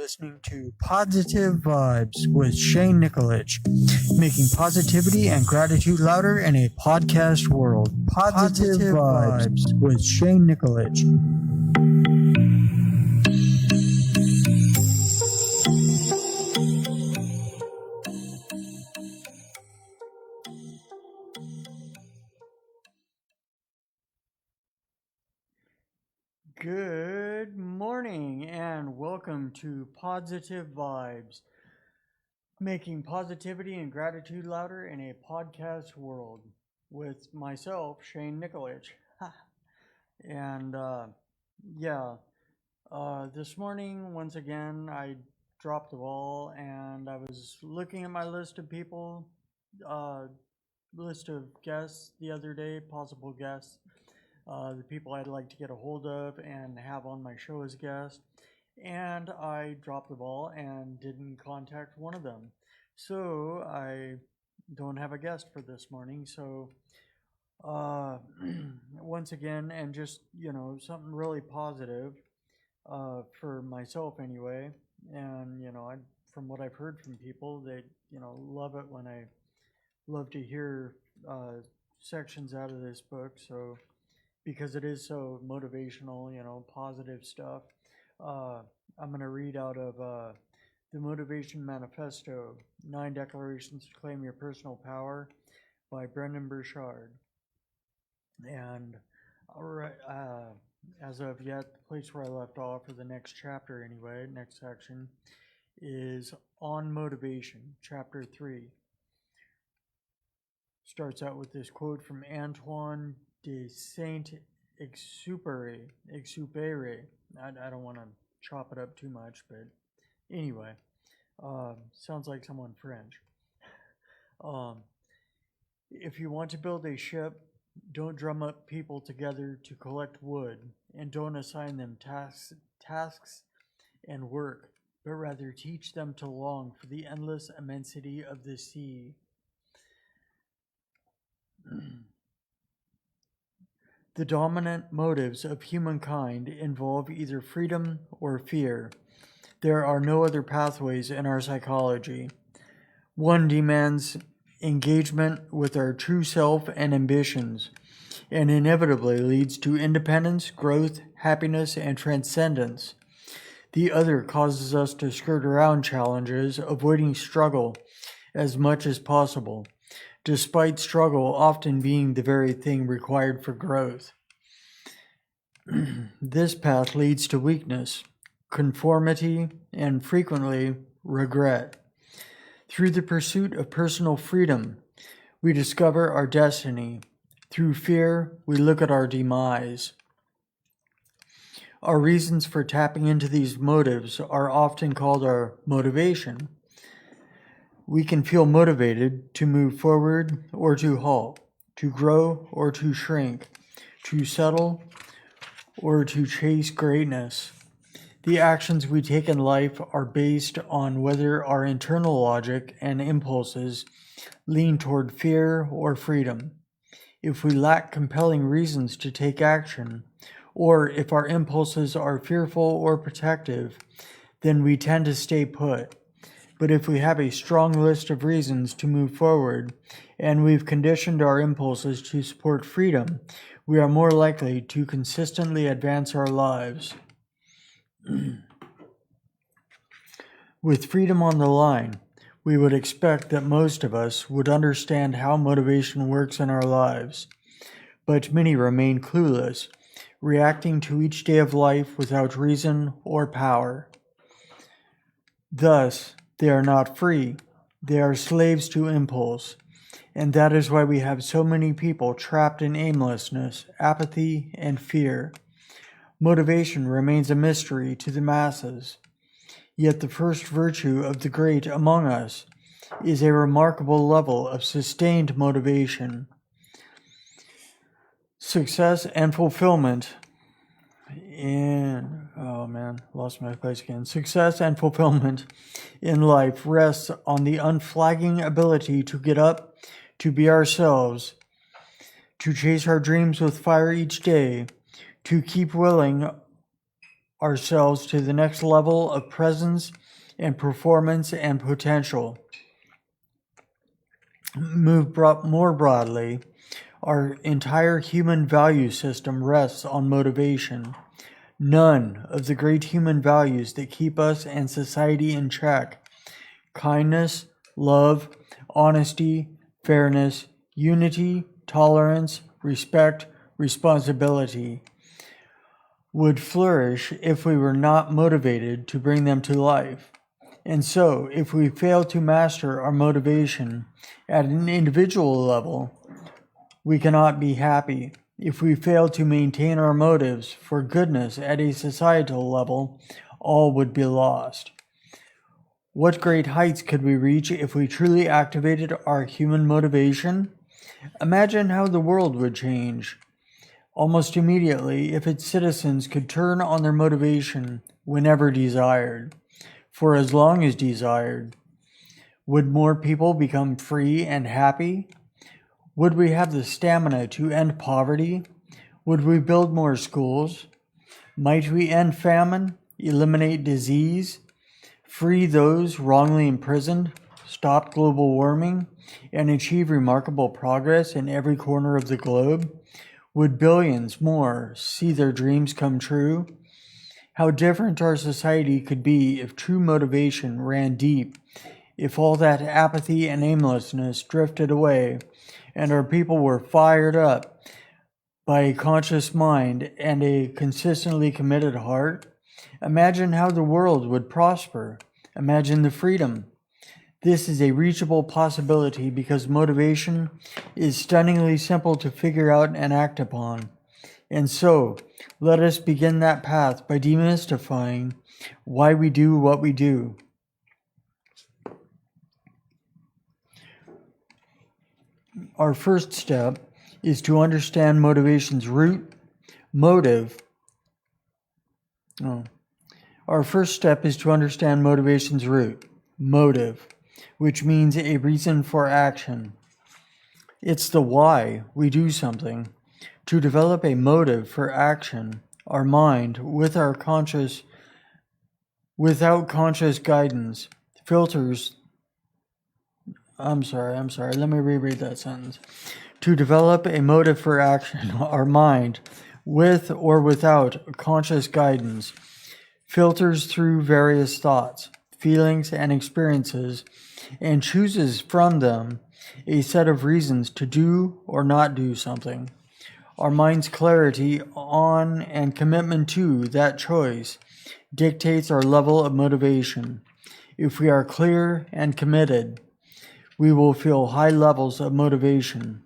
listening to Positive Vibes with Shane Nikolic, making positivity and gratitude louder in a podcast world. Positive Vibes with Shane Nikolic. Good morning and welcome to Positive Vibes, making positivity and gratitude louder in a podcast world with myself, Shane Nikolic. And this morning, once again, I dropped the ball and I was looking at my list of people, list of guests the other day, possible guests. The people I'd like to get a hold of and have on my show as guests, and I dropped the ball and didn't contact one of them. So I don't have a guest for this morning. So once again, and just, something really positive for myself anyway. And, from what I've heard from people, they, love it when I love to hear sections out of this book. So because it is so motivational, positive stuff. I'm going to read out of the Motivation Manifesto, 9 Declarations to Claim Your Personal Power by Brendon Burchard. And as of yet, the place where I left off for the next chapter anyway, next section, is On Motivation, Chapter 3. Starts out with this quote from Antoine de Saint-Exupéry. I don't want to chop it up too much, but anyway, sounds like someone French. If you want to build a ship, don't drum up people together to collect wood, and don't assign them tasks and work, but rather teach them to long for the endless immensity of the sea. The dominant motives of humankind involve either freedom or fear. There are no other pathways in our psychology. One demands engagement with our true self and ambitions, and inevitably leads to independence, growth, happiness, and transcendence. The other causes us to skirt around challenges, avoiding struggle as much as possible, despite struggle often being the very thing required for growth. This path leads to weakness, conformity, and frequently regret. Through the pursuit of personal freedom, we discover our destiny. Through fear, we look at our demise. Our reasons for tapping into these motives are often called our motivation. We can feel motivated to move forward or to halt, to grow or to shrink, to settle or to chase greatness. The actions we take in life are based on whether our internal logic and impulses lean toward fear or freedom. If we lack compelling reasons to take action, or if our impulses are fearful or protective, then we tend to stay put. But if we have a strong list of reasons to move forward, and we've conditioned our impulses to support freedom, we are more likely to consistently advance our lives. With freedom on the line, we would expect that most of us would understand how motivation works in our lives, but many remain clueless, reacting to each day of life without reason or power. Thus, they are not free. They are slaves to impulse, and that is why we have so many people trapped in aimlessness, apathy, and fear. Motivation remains a mystery to the masses, yet the first virtue of the great among us is a remarkable level of sustained motivation. Success and fulfillment Success and fulfillment in life rests on the unflagging ability to get up, to be ourselves, to chase our dreams with fire each day, to keep willing ourselves to the next level of presence and performance and potential. More broadly, our entire human value system rests on motivation. None of the great human values that keep us and society in check, kindness, love, honesty, fairness, unity, tolerance, respect, responsibility, would flourish if we were not motivated to bring them to life. And so, if we fail to master our motivation at an individual level, we cannot be happy. If we fail to maintain our motives for goodness at a societal level, all would be lost. What great heights could we reach if we truly activated our human motivation? Imagine how the world would change almost immediately if its citizens could turn on their motivation whenever desired, for as long as desired. Would more people become free and happy? Would we have the stamina to end poverty? Would we build more schools? Might we end famine, eliminate disease, free those wrongly imprisoned, stop global warming, and achieve remarkable progress in every corner of the globe? Would billions more see their dreams come true? How different our society could be if true motivation ran deep, if all that apathy and aimlessness drifted away, and our people were fired up by a conscious mind and a consistently committed heart. Imagine how the world would prosper. Imagine the freedom. This is a reachable possibility because motivation is stunningly simple to figure out and act upon. And so, let us begin that path by demystifying why we do what we do. Our first step is to understand motivation's root, motive. Our first step is to understand motivation's root, motive, which means a reason for action. It's the why we do something. To develop a motive for action, our mind, without conscious guidance, filters. Let me reread that sentence. To develop a motive for action, our mind, with or without conscious guidance, filters through various thoughts, feelings, and experiences, and chooses from them a set of reasons to do or not do something. Our mind's clarity on and commitment to that choice dictates our level of motivation. If we are clear and committed, we will feel high levels of motivation.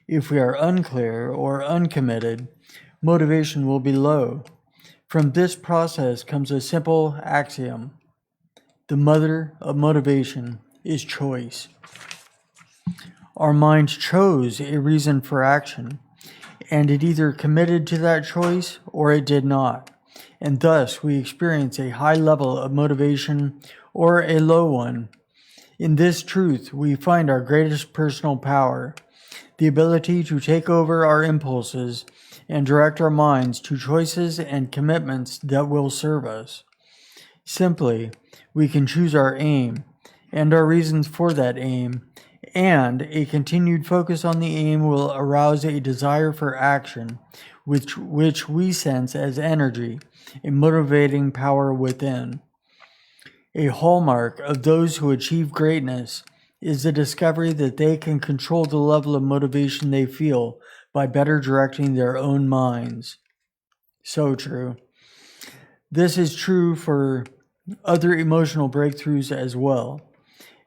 If we are unclear or uncommitted, motivation will be low. From this process comes a simple axiom. The mother of motivation is choice. Our mind chose a reason for action, and it either committed to that choice or it did not, and thus we experience a high level of motivation or a low one. In this truth, we find our greatest personal power, the ability to take over our impulses and direct our minds to choices and commitments that will serve us. Simply, we can choose our aim and our reasons for that aim, and a continued focus on the aim will arouse a desire for action, which we sense as energy, a motivating power within. A hallmark of those who achieve greatness is the discovery that they can control the level of motivation they feel by better directing their own minds. So true. This is true for other emotional breakthroughs as well.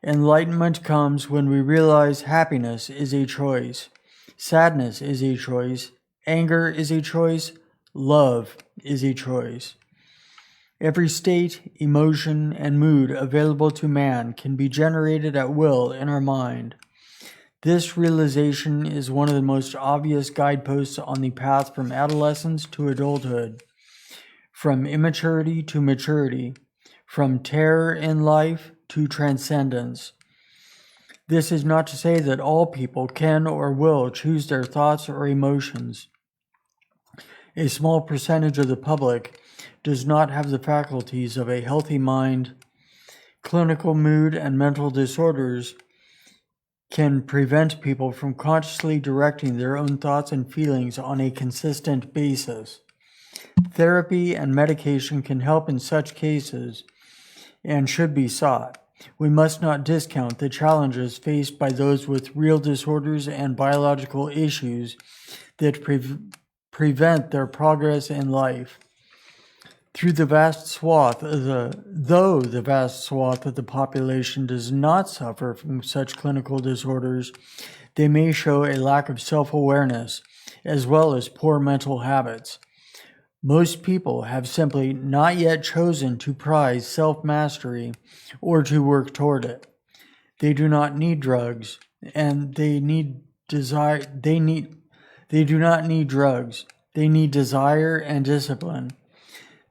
Enlightenment comes when we realize happiness is a choice, sadness is a choice, anger is a choice, love is a choice. Every state, emotion, and mood available to man can be generated at will in our mind. This realization is one of the most obvious guideposts on the path from adolescence to adulthood, from immaturity to maturity, from terror in life to transcendence. This is not to say that all people can or will choose their thoughts or emotions. A small percentage of the public does not have the faculties of a healthy mind. Clinical mood and mental disorders can prevent people from consciously directing their own thoughts and feelings on a consistent basis. Therapy and medication can help in such cases and should be sought. We must not discount the challenges faced by those with real disorders and biological issues that prevent their progress in life. Though the vast swath of the population does not suffer from such clinical disorders, they may show a lack of self-awareness as well as poor mental habits. Most people have simply not yet chosen to prize self-mastery or to work toward it. They do not need drugs, and they need desire. They do not need drugs. They need desire and discipline.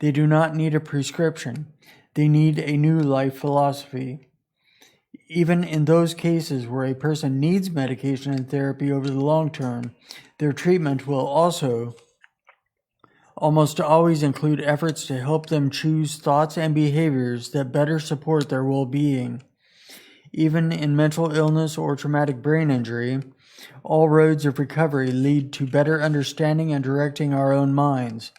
They do not need a prescription. They need a new life philosophy. Even in those cases where a person needs medication and therapy over the long term, their treatment will also almost always include efforts to help them choose thoughts and behaviors that better support their well-being. Even in mental illness or traumatic brain injury, all roads of recovery lead to better understanding and directing our own minds.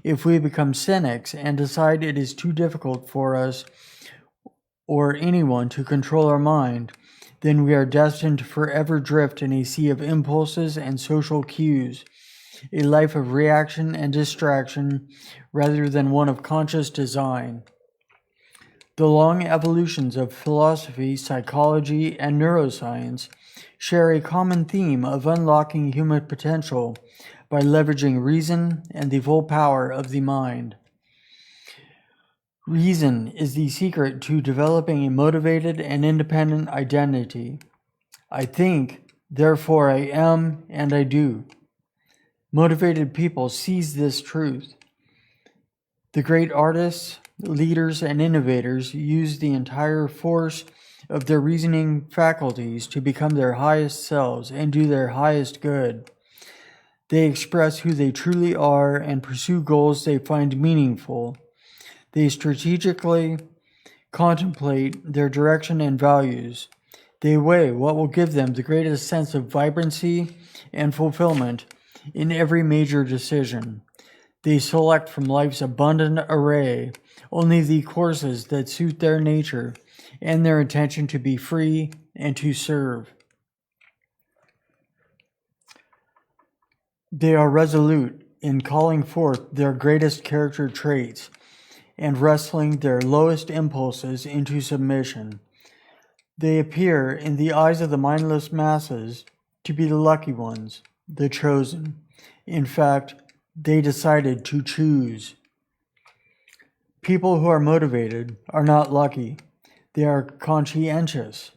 If we become cynics and decide it is too difficult for us or anyone to control our mind, then we are destined to forever drift in a sea of impulses and social cues, a life of reaction and distraction rather than one of conscious design. The long evolutions of philosophy, psychology, and neuroscience share a common theme of unlocking human potential by leveraging reason and the full power of the mind. Reason is the secret to developing a motivated and independent identity. I think, therefore I am, and I do. Motivated people seize this truth. The great artists, leaders, and innovators use the entire force of their reasoning faculties to become their highest selves and do their highest good. They express who they truly are and pursue goals they find meaningful. They strategically contemplate their direction and values. They weigh what will give them the greatest sense of vibrancy and fulfillment in every major decision. They select from life's abundant array only the courses that suit their nature and their intention to be free and to serve. They are resolute in calling forth their greatest character traits and wrestling their lowest impulses into submission. They appear in the eyes of the mindless masses to be the lucky ones, the chosen. In fact, they decided to choose. People who are motivated are not lucky. They are conscientious.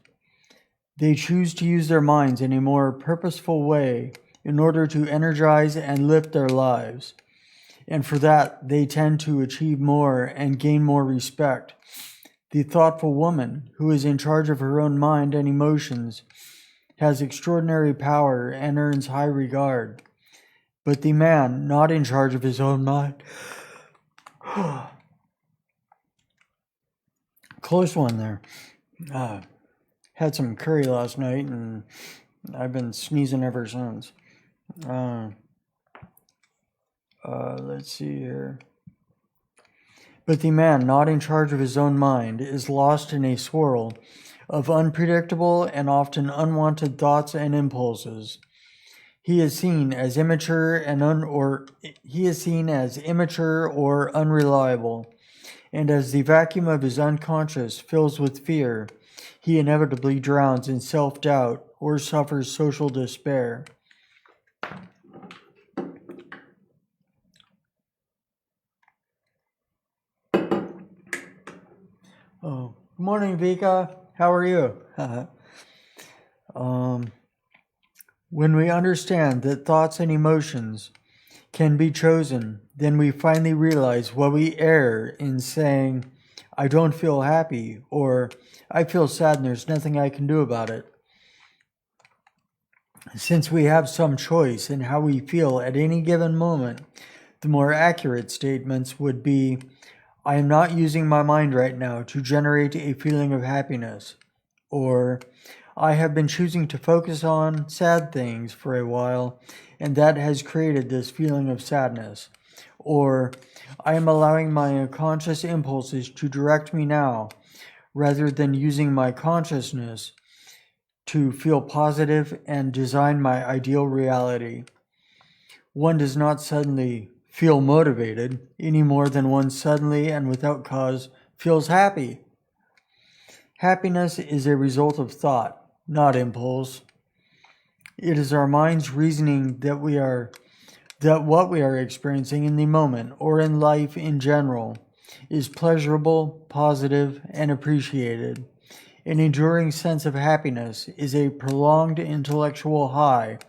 They choose to use their minds in a more purposeful way in order to energize and lift their lives. And for that, they tend to achieve more and gain more respect. The thoughtful woman who is in charge of her own mind and emotions has extraordinary power and earns high regard. But the man not in charge of his own mind, close one there. Had some curry last night and I've been sneezing ever since. Let's see here. But the man not in charge of his own mind is lost in a swirl of unpredictable and often unwanted thoughts and impulses. He is seen as immature or unreliable, and as the vacuum of his unconscious fills with fear, he inevitably drowns in self-doubt or suffers social despair. Oh, good morning, Vika. How are you? When we understand that thoughts and emotions can be chosen, then we finally realize what we err in saying, I don't feel happy, or I feel sad and there's nothing I can do about it. Since we have some choice in how we feel at any given moment, The more accurate statements would be, I am not using my mind right now to generate a feeling of happiness, or I have been choosing to focus on sad things for a while, and that has created this feeling of sadness, or I am allowing my unconscious impulses to direct me now, rather than using my consciousness to feel positive and design my ideal reality. One does not suddenly feel motivated any more than one suddenly and without cause feels happy. Happiness is a result of thought, not impulse. It is our mind's reasoning that what we are experiencing in the moment or in life in general is pleasurable, positive, and appreciated. An enduring sense of happiness is a prolonged intellectual high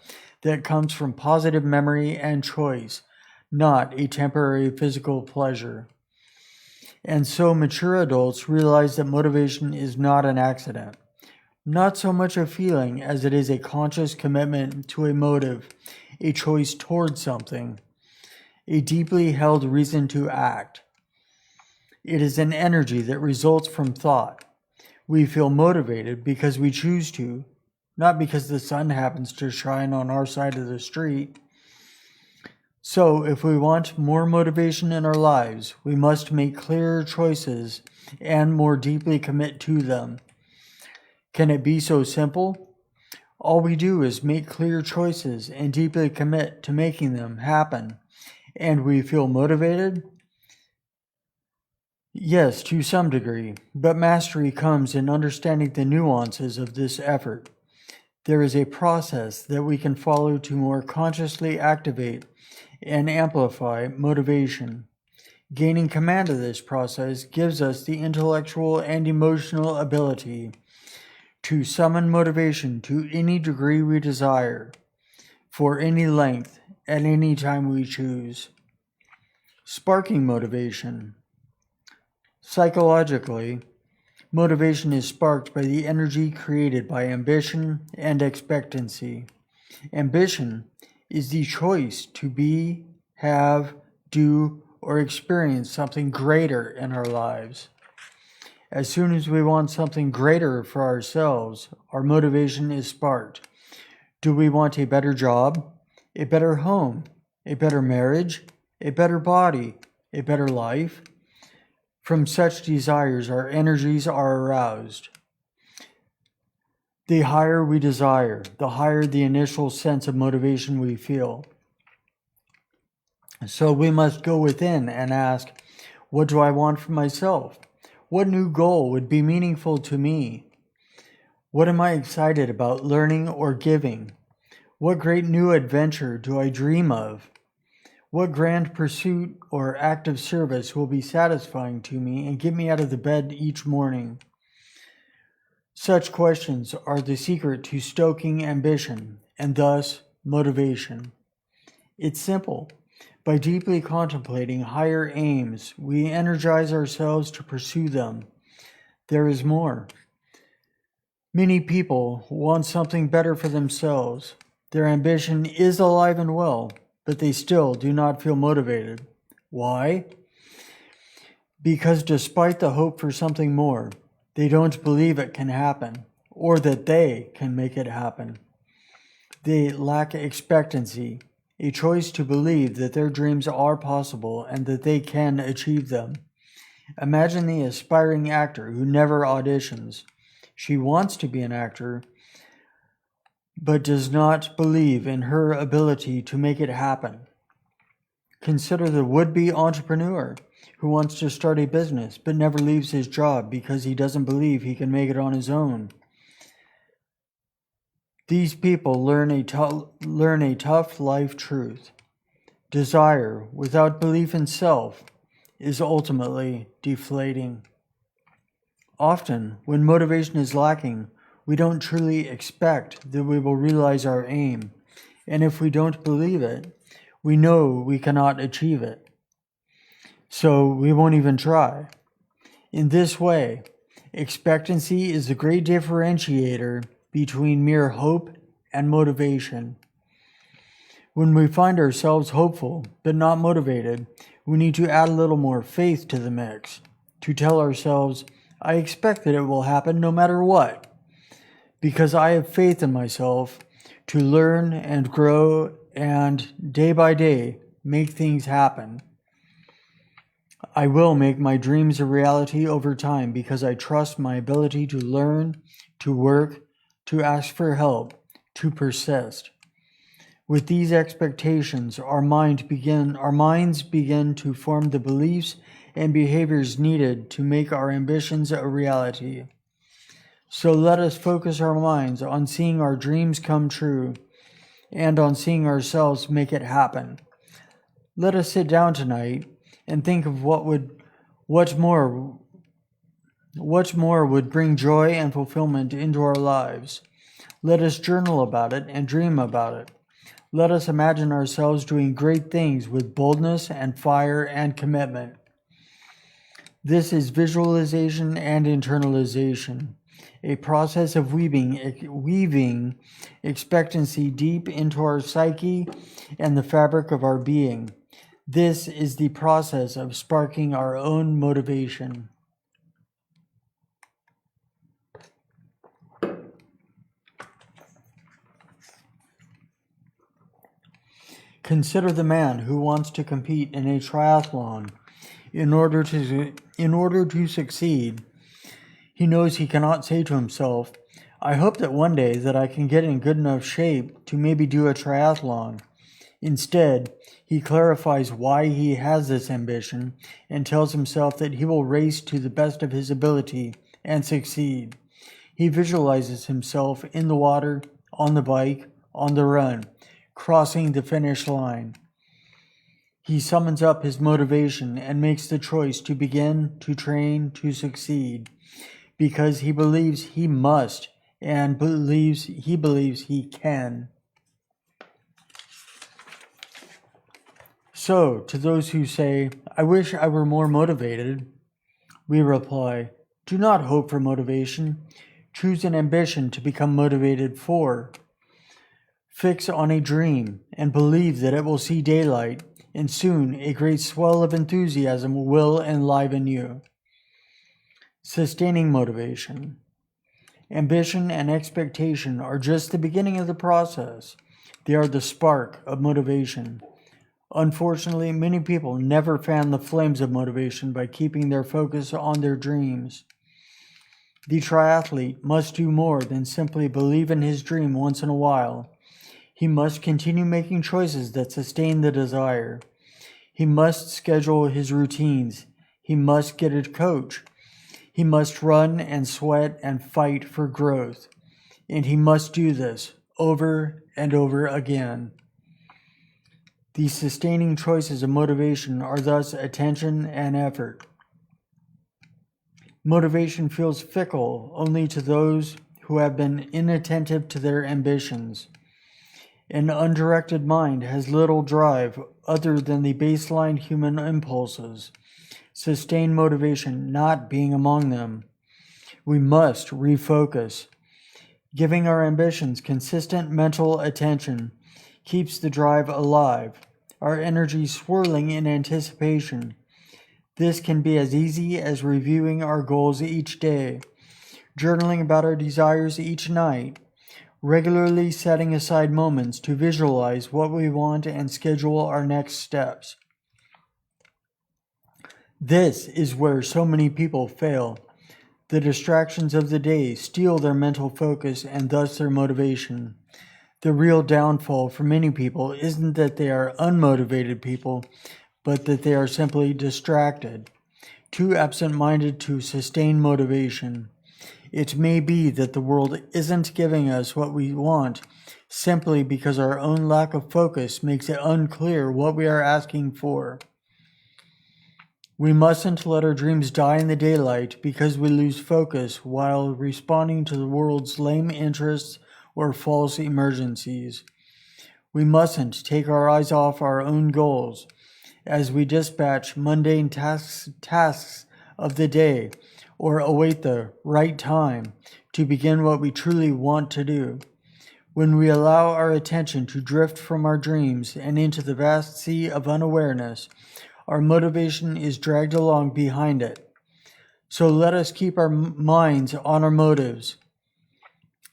that comes from positive memory and choice, not a temporary physical pleasure. And so mature adults realize that motivation is not an accident, not so much a feeling as it is a conscious commitment to a motive, a choice toward something, a deeply held reason to act. It is an energy that results from thought. We feel motivated because we choose to, not because the sun happens to shine on our side of the street. So, if we want more motivation in our lives, we must make clearer choices and more deeply commit to them. Can it be so simple? All we do is make clear choices and deeply commit to making them happen, and we feel motivated? Yes, to some degree, but mastery comes in understanding the nuances of this effort. There is a process that we can follow to more consciously activate and amplify motivation. Gaining command of this process gives us the intellectual and emotional ability to summon motivation to any degree we desire, for any length, at any time we choose. Sparking motivation. Psychologically, motivation is sparked by the energy created by ambition and expectancy. Ambition is the choice to be, have, do, or experience something greater in our lives. As soon as we want something greater for ourselves, our motivation is sparked. Do we want a better job, a better home, a better marriage, a better body, a better life? From such desires, our energies are aroused. The higher we desire, the higher the initial sense of motivation we feel. So we must go within and ask, what do I want for myself? What new goal would be meaningful to me? What am I excited about learning or giving? What great new adventure do I dream of? What grand pursuit or act of service will be satisfying to me and get me out of the bed each morning? Such questions are the secret to stoking ambition and thus motivation. It's simple. By deeply contemplating higher aims, we energize ourselves to pursue them. There is more. Many people want something better for themselves. Their ambition is alive and well, but they still do not feel motivated. Why? Because despite the hope for something more, they don't believe it can happen, or that they can make it happen. They lack expectancy, a choice to believe that their dreams are possible and that they can achieve them. Imagine the aspiring actor who never auditions. She wants to be an actor, but does not believe in her ability to make it happen. Consider the would-be entrepreneur who wants to start a business but never leaves his job because he doesn't believe he can make it on his own. These people learn a tough life truth. Desire without belief in self is ultimately deflating. Often, when motivation is lacking, we don't truly expect that we will realize our aim, and if we don't believe it, we know we cannot achieve it. So we won't even try. In this way, expectancy is the great differentiator between mere hope and motivation. When we find ourselves hopeful but not motivated, we need to add a little more faith to the mix, to tell ourselves, I expect that it will happen no matter what, because I have faith in myself to learn and grow and day by day make things happen. I will make my dreams a reality over time because I trust my ability to learn, to work, to ask for help, to persist. With these expectations, our minds begin to form the beliefs and behaviors needed to make our ambitions a reality. So let us focus our minds on seeing our dreams come true and on seeing ourselves make it happen. Let us sit down tonight and think of what more would bring joy and fulfillment into our lives. Let us journal about it and dream about it. Let us imagine ourselves doing great things with boldness and fire and commitment. This is visualization and internalization, a process of weaving expectancy deep into our psyche and the fabric of our being. This is the process of sparking our own motivation. Consider the man who wants to compete in a triathlon. In order to succeed, he knows he cannot say to himself, I hope that one day that I can get in good enough shape to maybe do a triathlon. Instead, he clarifies why he has this ambition and tells himself that he will race to the best of his ability and succeed. He visualizes himself in the water, on the bike, on the run, crossing the finish line. He summons up his motivation and makes the choice to begin to train to succeed because he believes he must and believes he can. So, to those who say, I wish I were more motivated, we reply, do not hope for motivation. Choose an ambition to become motivated for. Fix on a dream and believe that it will see daylight, and soon a great swell of enthusiasm will enliven you. Sustaining motivation. Ambition and expectation are just the beginning of the process. They are the spark of motivation. Unfortunately, many people never fan the flames of motivation by keeping their focus on their dreams. The triathlete must do more than simply believe in his dream once in a while. He must continue making choices that sustain the desire. He must schedule his routines. He must get a coach. He must run and sweat and fight for growth. And he must do this over and over again. The sustaining choices of motivation are thus attention and effort. Motivation feels fickle only to those who have been inattentive to their ambitions. An undirected mind has little drive other than the baseline human impulses, sustained motivation not being among them. We must refocus. Giving our ambitions consistent mental attention keeps the drive alive, our energy swirling in anticipation. This can be as easy as reviewing our goals each day, journaling about our desires each night, regularly setting aside moments to visualize what we want and schedule our next steps. This is where so many people fail. The distractions of the day steal their mental focus and thus their motivation. The real downfall for many people isn't that they are unmotivated people, but that they are simply distracted, too absent-minded to sustain motivation. It may be that the world isn't giving us what we want simply because our own lack of focus makes it unclear what we are asking for. We mustn't let our dreams die in the daylight because we lose focus while responding to the world's lame interests or false emergencies. We mustn't take our eyes off our own goals as we dispatch mundane tasks of the day or await the right time to begin what we truly want to do. When we allow our attention to drift from our dreams and into the vast sea of unawareness, our motivation is dragged along behind it. So let us keep our minds on our motives.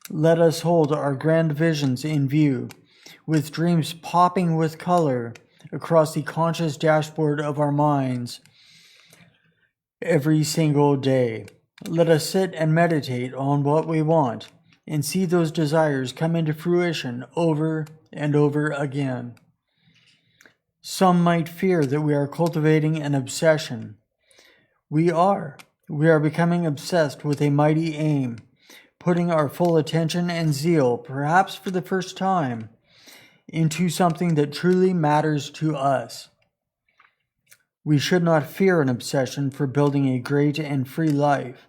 Let us hold our grand visions in view, with dreams popping with color across the conscious dashboard of our minds every single day. Let us sit and meditate on what we want and see those desires come into fruition over and over again. Some might fear that we are cultivating an obsession. We are. We are becoming obsessed with a mighty aim, putting our full attention and zeal, perhaps for the first time, into something that truly matters to us. We should not fear an obsession for building a great and free life.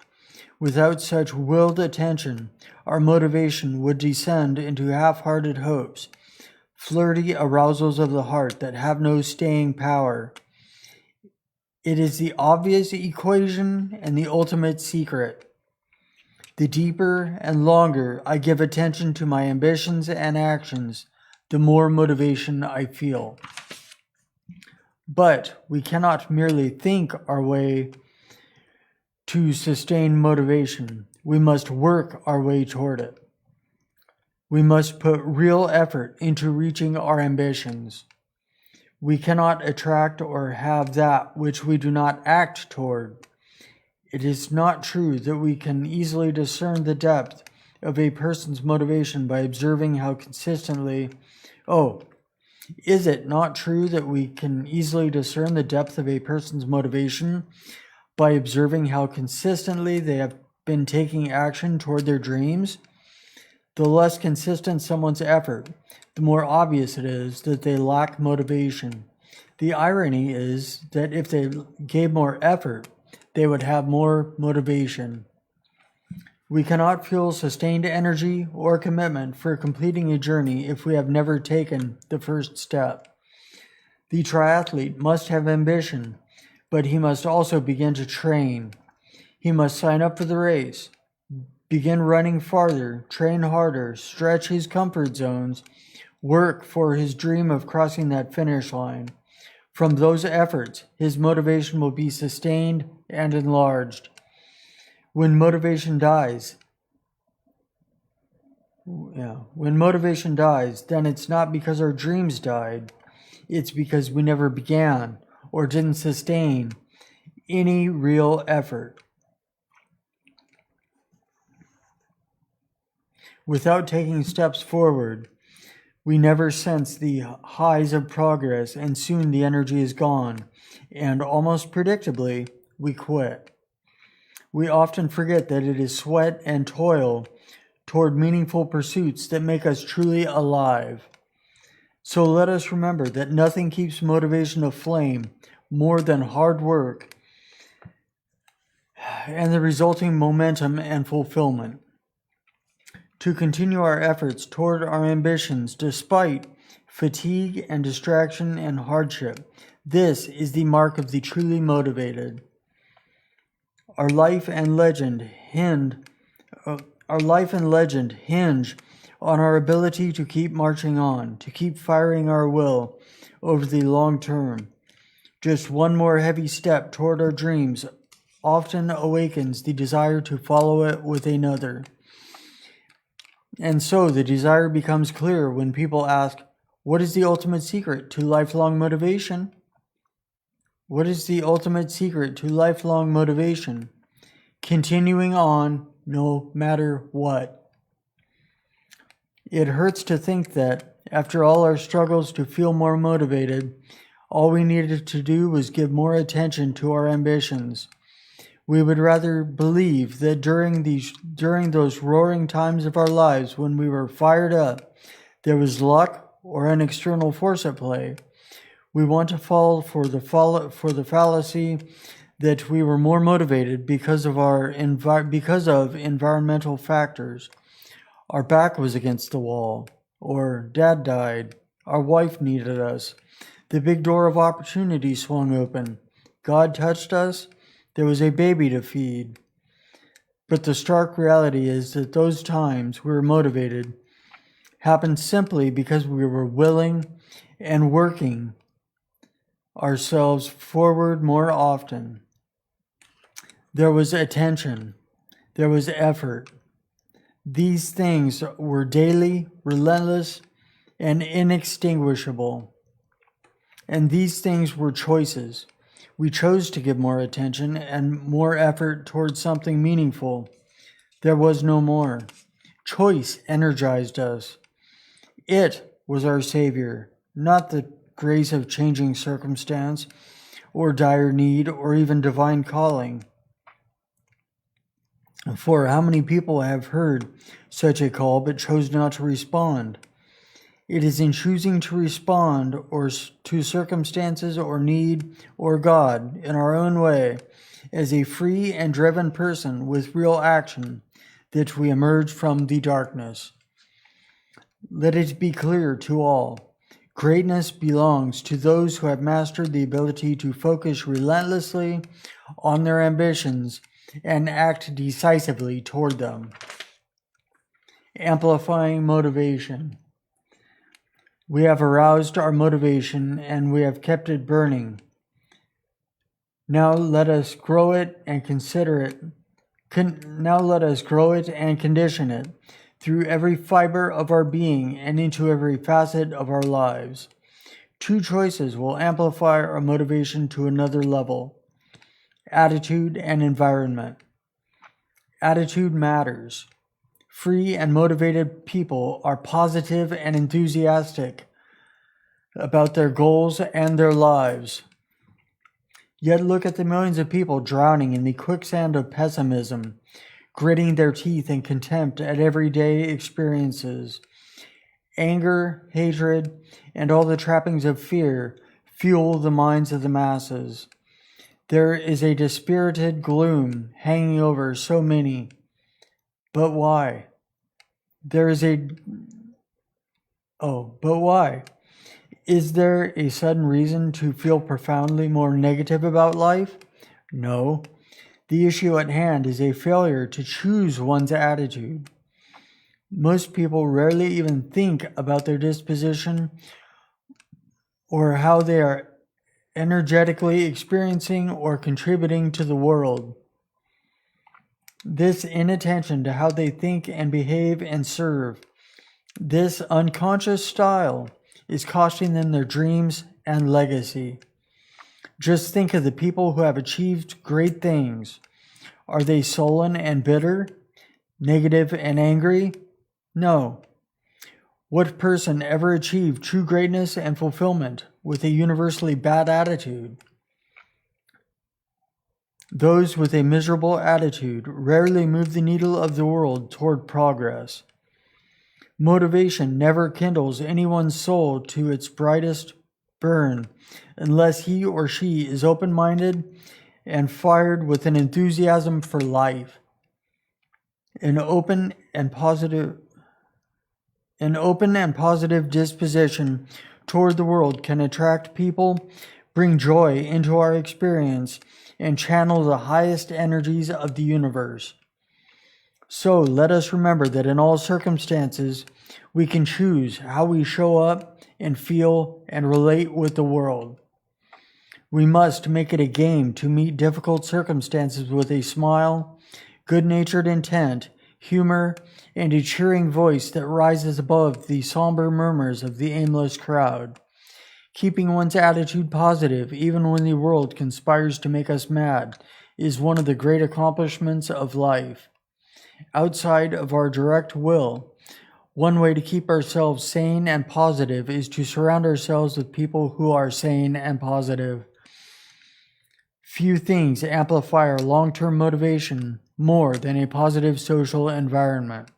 Without such willed attention, our motivation would descend into half-hearted hopes, flirty arousals of the heart that have no staying power. It is the obvious equation and the ultimate secret. The deeper and longer I give attention to my ambitions and actions, the more motivation I feel. But we cannot merely think our way to sustain motivation. We must work our way toward it. We must put real effort into reaching our ambitions. We cannot attract or have that which we do not act toward. It is not true that we can easily discern the depth of a person's motivation by observing how consistently... Is it not true that we can easily discern the depth of a person's motivation by observing how consistently they have been taking action toward their dreams? The less consistent someone's effort, the more obvious it is that they lack motivation. The irony is that if they gave more effort, they would have more motivation. We cannot feel sustained energy or commitment for completing a journey if we have never taken the first step. The triathlete must have ambition, but he must also begin to train. He must sign up for the race, begin running farther, train harder, stretch his comfort zones, work for his dream of crossing that finish line. From those efforts, his motivation will be sustained and enlarged. When motivation dies, then it's not because our dreams died. It's because we never began or didn't sustain any real effort. Without taking steps forward, we never sense the highs of progress, and soon the energy is gone, and almost predictably, we quit. We often forget that it is sweat and toil toward meaningful pursuits that make us truly alive. So let us remember that nothing keeps motivation aflame more than hard work and the resulting momentum and fulfillment. To continue our efforts toward our ambitions despite fatigue and distraction and hardship, this is the mark of the truly motivated. Our life and legend hinge on our ability to keep marching on, to keep firing our will over the long term. Just one more heavy step toward our dreams often awakens the desire to follow it with another. And so the desire becomes clear when people ask, what is the ultimate secret to lifelong motivation? What is the ultimate secret to lifelong motivation? Continuing on no matter what. It hurts to think that, after all our struggles to feel more motivated, all we needed to do was give more attention to our ambitions. We would rather believe that during those roaring times of our lives when we were fired up, there was luck or an external force at play. We want to fall for the fallacy that we were more motivated because of environmental factors. Our back was against the wall, or Dad died, our wife needed us, the big door of opportunity swung open, God touched us, there was a baby to feed. But the stark reality is that those times we were motivated happened simply because we were willing and working ourselves forward more often. There was attention. There was effort. These things were daily, relentless, and inextinguishable. And these things were choices. We chose to give more attention and more effort towards something meaningful. There was no more. Choice energized us. It was our Savior, not the grace of changing circumstance, or dire need, or even divine calling. For how many people have heard such a call but chose not to respond? It is in choosing to respond or to circumstances or need or God in our own way, as a free and driven person with real action, that we emerge from the darkness. Let it be clear to all. Greatness belongs to those who have mastered the ability to focus relentlessly on their ambitions and act decisively toward them. Amplifying motivation. We have aroused our motivation and we have kept it burning. Now let us grow it and consider it. Now let us grow it and condition it through every fiber of our being and into every facet of our lives. Two choices will amplify our motivation to another level: attitude and environment. Attitude matters. Free and motivated people are positive and enthusiastic about their goals and their lives. Yet look at the millions of people drowning in the quicksand of pessimism, gritting their teeth in contempt at everyday experiences. Anger, hatred, and all the trappings of fear fuel the minds of the masses. There is a dispirited gloom hanging over so many. But why? But why? Is there a sudden reason to feel profoundly more negative about life? No. The issue at hand is a failure to choose one's attitude. Most people rarely even think about their disposition or how they are energetically experiencing or contributing to the world. This inattention to how they think and behave and serve, this unconscious style, is costing them their dreams and legacy. Just think of the people who have achieved great things. Are they sullen and bitter, negative and angry? No. What person ever achieved true greatness and fulfillment with a universally bad attitude? Those with a miserable attitude rarely move the needle of the world toward progress. Motivation never kindles anyone's soul to its brightest burn unless he or she is open-minded and fired with an enthusiasm for life. An open and positive disposition toward the world can attract people, bring joy into our experience, and channel the highest energies of the universe. So let us remember that in all circumstances, we can choose how we show up and feel and relate with the world. We must make it a game to meet difficult circumstances with a smile, good-natured intent, humor, and a cheering voice that rises above the somber murmurs of the aimless crowd. Keeping one's attitude positive even when the world conspires to make us mad is one of the great accomplishments of life. Outside of our direct will, one way to keep ourselves sane and positive is to surround ourselves with people who are sane and positive. Few things amplify our long-term motivation more than a positive social environment.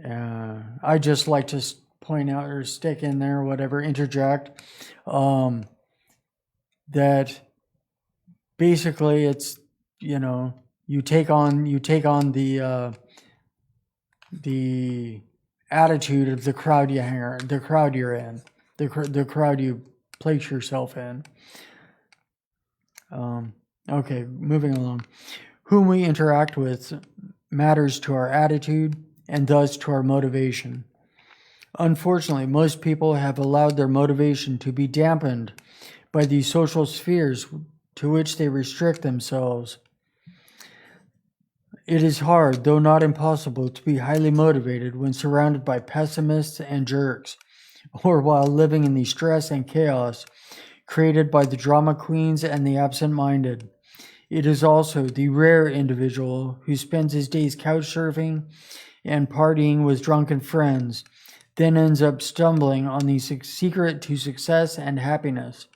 I just like to point out or stick in there, whatever, interject, that basically it's, you take on the attitude of the crowd you're in, the crowd you place yourself in. Okay, moving along. Whom we interact with matters to our attitude and thus to our motivation. Unfortunately, most people have allowed their motivation to be dampened by these social spheres to which they restrict themselves. It is hard, though not impossible, to be highly motivated when surrounded by pessimists and jerks, or while living in the stress and chaos created by the drama queens and the absent-minded. It is also the rare individual who spends his days couch surfing and partying with drunken friends, then ends up stumbling on the secret to success and happiness.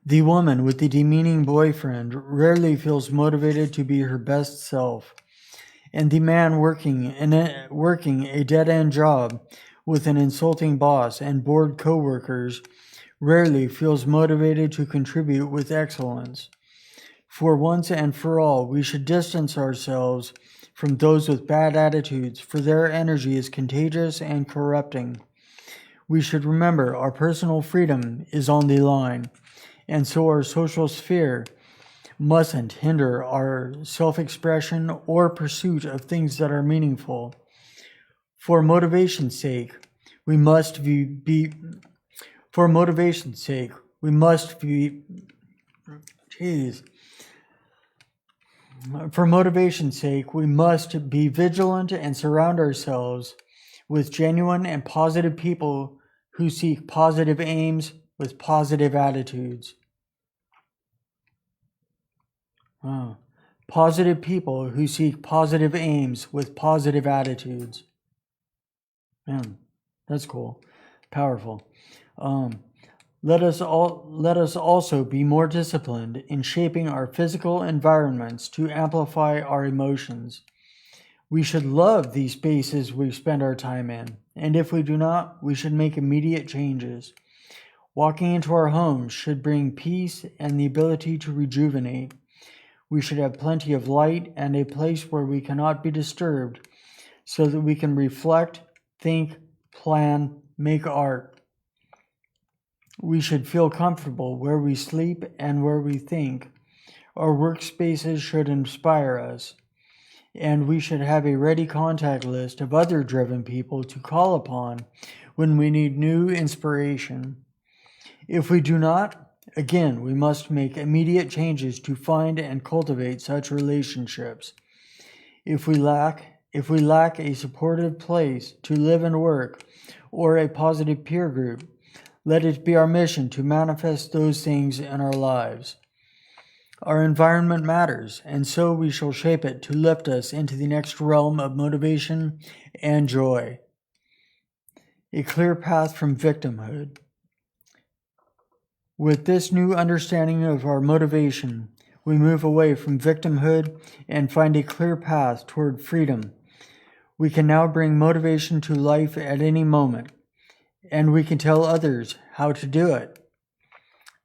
The woman with the demeaning boyfriend rarely feels motivated to be her best self, and the man working a dead-end job with an insulting boss and bored coworkers rarely feels motivated to contribute with excellence. For once and for all, we should distance ourselves from those with bad attitudes, for their energy is contagious and corrupting. We should remember our personal freedom is on the line, and so our social sphere mustn't hinder our self-expression or pursuit of things that are meaningful. For motivation's sake, we must be For motivation's sake, we must be vigilant and surround ourselves with genuine and positive people who seek positive aims with positive attitudes. Positive people who seek positive aims with positive attitudes. Man, that's cool. Powerful. Let us also be more disciplined in shaping our physical environments to amplify our emotions. We should love these spaces we spend our time in, and if we do not, we should make immediate changes. Walking into our homes should bring peace and the ability to rejuvenate. We should have plenty of light and a place where we cannot be disturbed, so that we can reflect, think, plan, make art. We should feel comfortable where we sleep and where we think. Our workspaces should inspire us, and we should have a ready contact list of other driven people to call upon when we need new inspiration. If we do not, again, we must make immediate changes to find and cultivate such relationships. If we lack a supportive place to live and work, or a positive peer group, let it be our mission to manifest those things in our lives. Our environment matters, and so we shall shape it to lift us into the next realm of motivation and joy. A clear path from victimhood. With this new understanding of our motivation, we move away from victimhood and find a clear path toward freedom. We can now bring motivation to life at any moment, and we can tell others how to do it.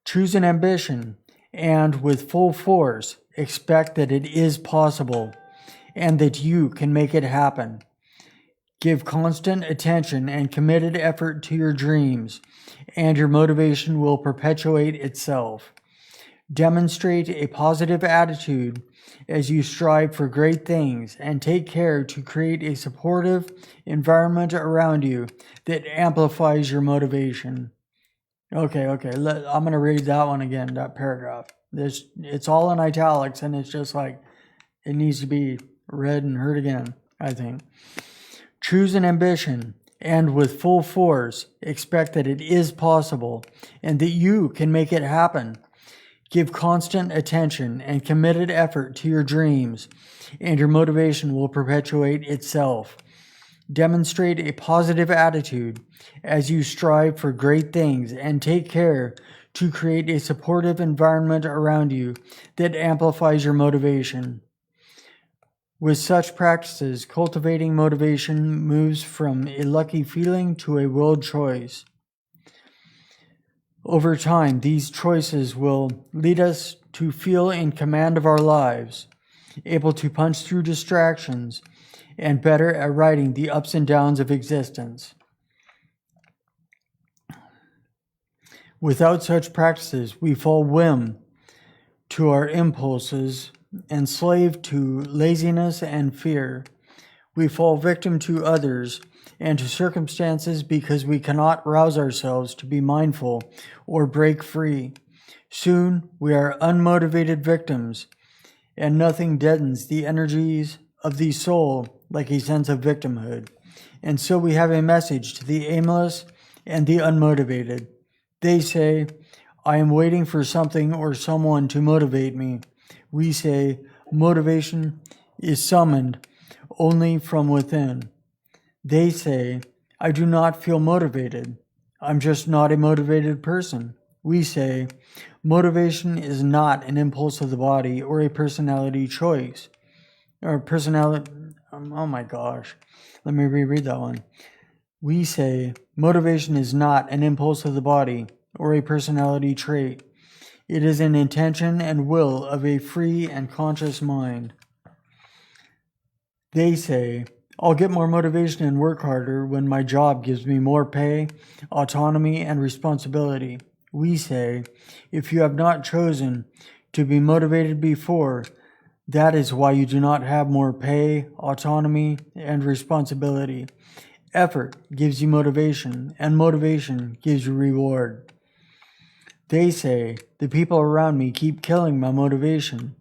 Choose an ambition, and with full force, expect that it is possible, and that you can make it happen. Give constant attention and committed effort to your dreams, and your motivation will perpetuate itself. Demonstrate a positive attitude as you strive for great things, and take care to create a supportive environment around you that amplifies your motivation. Okay. I'm going to read that one again, that paragraph. It's all in italics, and it's just like, it needs to be read and heard again, I think. Choose an ambition, and with full force, expect that it is possible, and that you can make it happen. Give constant attention and committed effort to your dreams, and your motivation will perpetuate itself. Demonstrate a positive attitude as you strive for great things, and take care to create a supportive environment around you that amplifies your motivation. With such practices, cultivating motivation moves from a lucky feeling to a willed choice. Over time, these choices will lead us to feel in command of our lives, able to punch through distractions, and better at riding the ups and downs of existence. Without such practices, we fall whim to our impulses, enslaved to laziness and fear. We fall victim to others and to circumstances because we cannot rouse ourselves to be mindful or break free. Soon we are unmotivated victims, and nothing deadens the energies of the soul like a sense of victimhood. And so we have a message to the aimless and the unmotivated. They say, I am waiting for something or someone to motivate me. We say, motivation is summoned only from within. They say, I do not feel motivated. I'm just not a motivated person. We say, motivation is not an impulse of the body or a personality choice. Or personality, oh my gosh. Let me reread that one. We say, motivation is not an impulse of the body or a personality trait. It is an intention and will of a free and conscious mind. They say, I'll get more motivation and work harder when my job gives me more pay, autonomy, and responsibility. We say, if you have not chosen to be motivated before, that is why you do not have more pay, autonomy, and responsibility. Effort gives you motivation, and motivation gives you reward. They say, the people around me keep killing my motivation.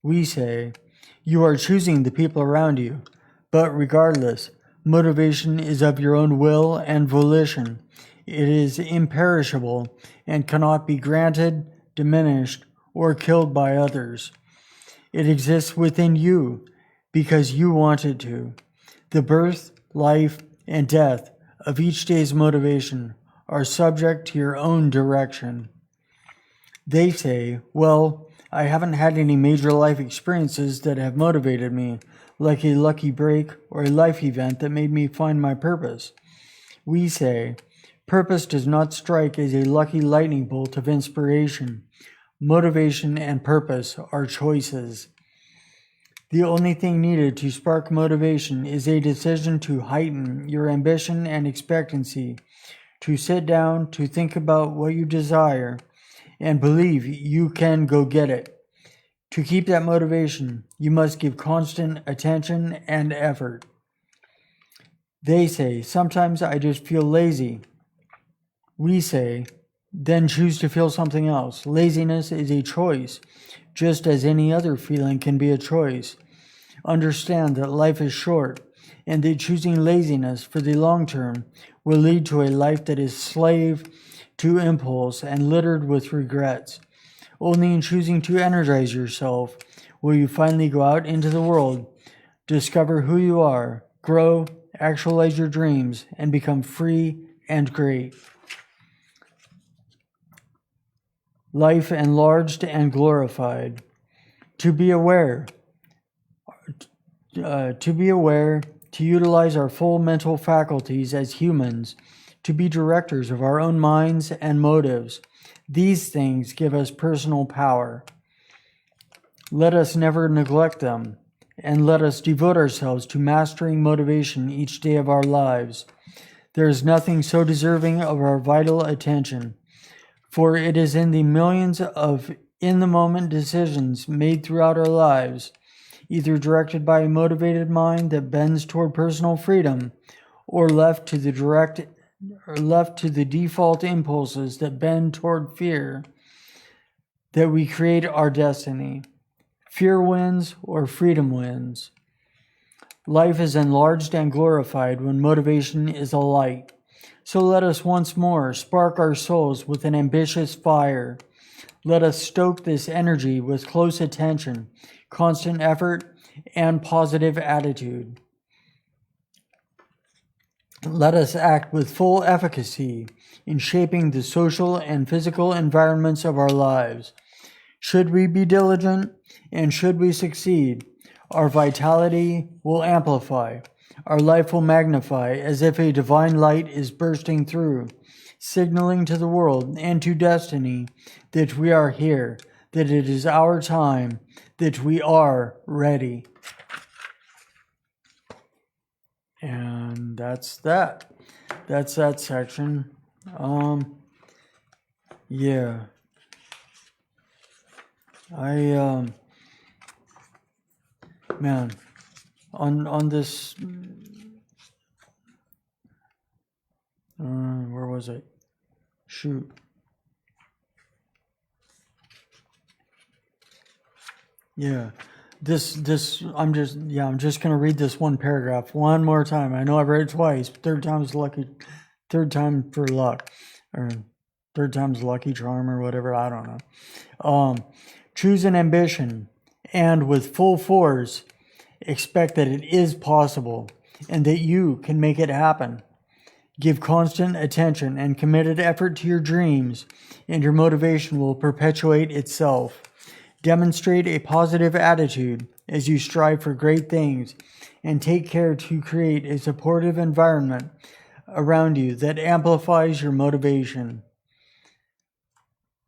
We say, you are choosing the people around you, but regardless, motivation is of your own will and volition. It is imperishable and cannot be granted, diminished, or killed by others. It exists within you because you want it to. The birth, life, and death of each day's motivation are subject to your own direction. They say, well, I haven't had any major life experiences that have motivated me, like a lucky break or a life event that made me find my purpose. We say, purpose does not strike as a lucky lightning bolt of inspiration. Motivation and purpose are choices. The only thing needed to spark motivation is a decision to heighten your ambition and expectancy, to sit down, to think about what you desire, and believe you can go get it. To keep that motivation, you must give constant attention and effort. They say, sometimes I just feel lazy. We say, then choose to feel something else. Laziness is a choice, just as any other feeling can be a choice. Understand that life is short, and that choosing laziness for the long term will lead to a life that is slave to impulse and littered with regrets. Only in choosing to energize yourself will you finally go out into the world, discover who you are, grow, actualize your dreams, and become free and great. Life enlarged and glorified. To be aware, to utilize our full mental faculties as humans, to be directors of our own minds and motives. These things give us personal power. Let us never neglect them, and let us devote ourselves to mastering motivation each day of our lives. There is nothing so deserving of our vital attention, for it is in the millions of in-the-moment decisions made throughout our lives, either directed by a motivated mind that bends toward personal freedom, or left to the default impulses that bend toward fear, that we create our destiny. Fear wins or freedom wins. Life is enlarged and glorified when motivation is alight. So let us once more spark our souls with an ambitious fire. Let us stoke this energy with close attention, constant effort, and positive attitude. Let us act with full efficacy in shaping the social and physical environments of our lives. Should we be diligent and should we succeed, our vitality will amplify, our life will magnify as if a divine light is bursting through, signaling to the world and to destiny that we are here, that it is our time, that we are ready. And that's that. That's that section. Yeah. Man, on this was it? Shoot. Yeah. I'm just going to read this one paragraph one more time. I know I've read it twice. Third time's lucky. Third time for luck. Or third time's lucky charm or whatever. I don't know. Choose an ambition and with full force expect that it is possible and that you can make it happen. Give constant attention and committed effort to your dreams, and your motivation will perpetuate itself. Demonstrate a positive attitude as you strive for great things, and take care to create a supportive environment around you that amplifies your motivation.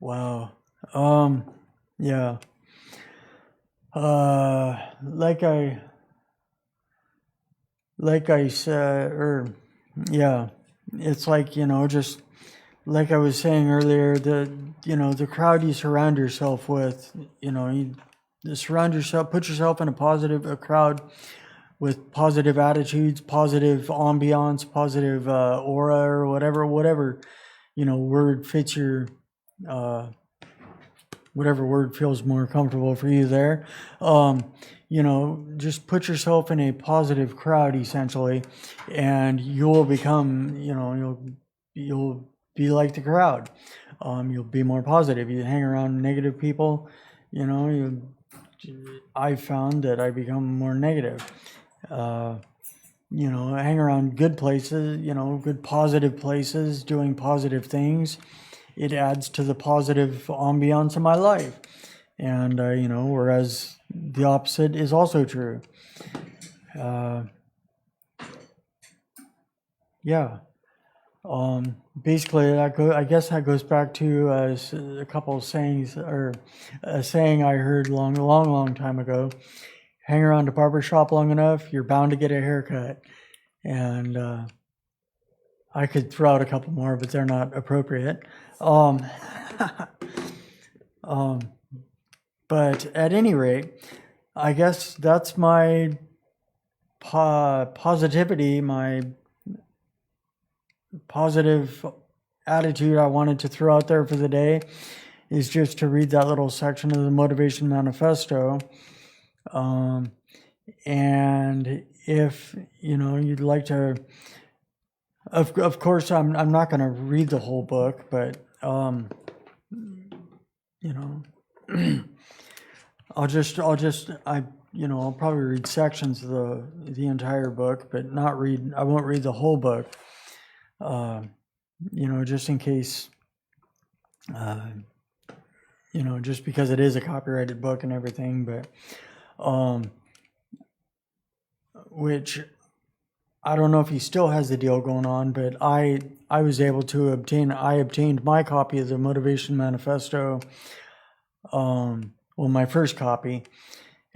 Wow. Yeah. Like I said, it's like, just like I was saying earlier, the crowd you surround yourself with, you surround yourself, put yourself in a crowd with positive attitudes, positive ambiance, positive aura, or whatever, word fits your, whatever word feels more comfortable for you there. Just put yourself in a positive crowd, essentially, and you'll become, you'll be like the crowd. You'll be more positive. You hang around negative people, I found that I become more negative. Hang around good places, good positive places, doing positive things. It adds to the positive ambiance of my life. And, whereas the opposite is also true. Basically, I guess that goes back to a couple of sayings, or a saying I heard long time ago. Hang around a barber shop long enough, you're bound to get a haircut. And I could throw out a couple more, but they're not appropriate. But at any rate, I guess that's my positivity, my positive attitude I wanted to throw out there for the day, is just to read that little section of the Motivation Manifesto. And if, you'd like to, of course, I'm not going to read the whole book, but, I'll probably read sections of the entire book, but I won't read the whole book, just in case, just because it is a copyrighted book and everything, but, which I don't know if he still has the deal going on, but I was able to obtained my copy of the Motivation Manifesto, my first copy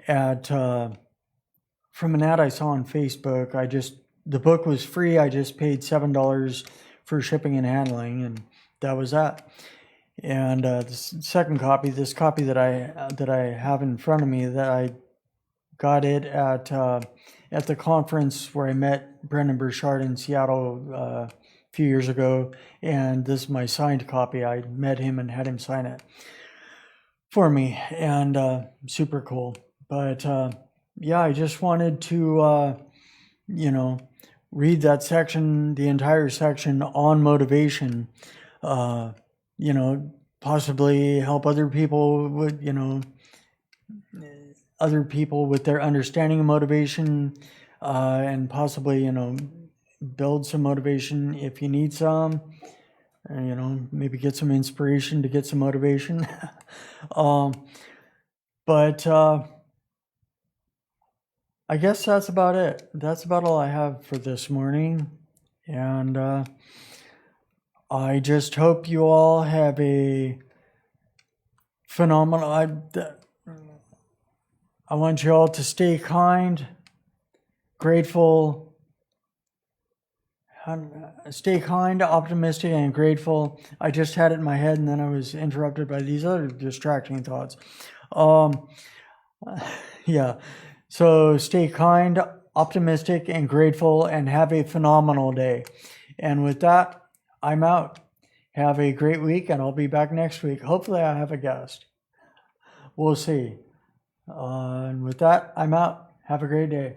from an ad I saw on Facebook. The book was free. I just paid $7 for shipping and handling, and that was that. And the second copy, this copy that I have in front of me, that I got it at the conference where I met Brendon Burchard in Seattle a few years ago, and this is my signed copy. I met him and had him sign it for me, and super cool. But I just wanted to read that section, the entire section on motivation, possibly help other people with their understanding of motivation, and possibly build some motivation if you need some. Maybe get some inspiration to get some motivation. But I guess that's about it. That's about all I have for this morning. And I just hope you all have a phenomenal... I want you all to stay kind, grateful, optimistic, and grateful. I just had it in my head, and then I was interrupted by these other distracting thoughts. So stay kind, optimistic, and grateful, and have a phenomenal day. And with that, I'm out. Have a great week, and I'll be back next week. Hopefully, I have a guest. We'll see. And with that, I'm out. Have a great day.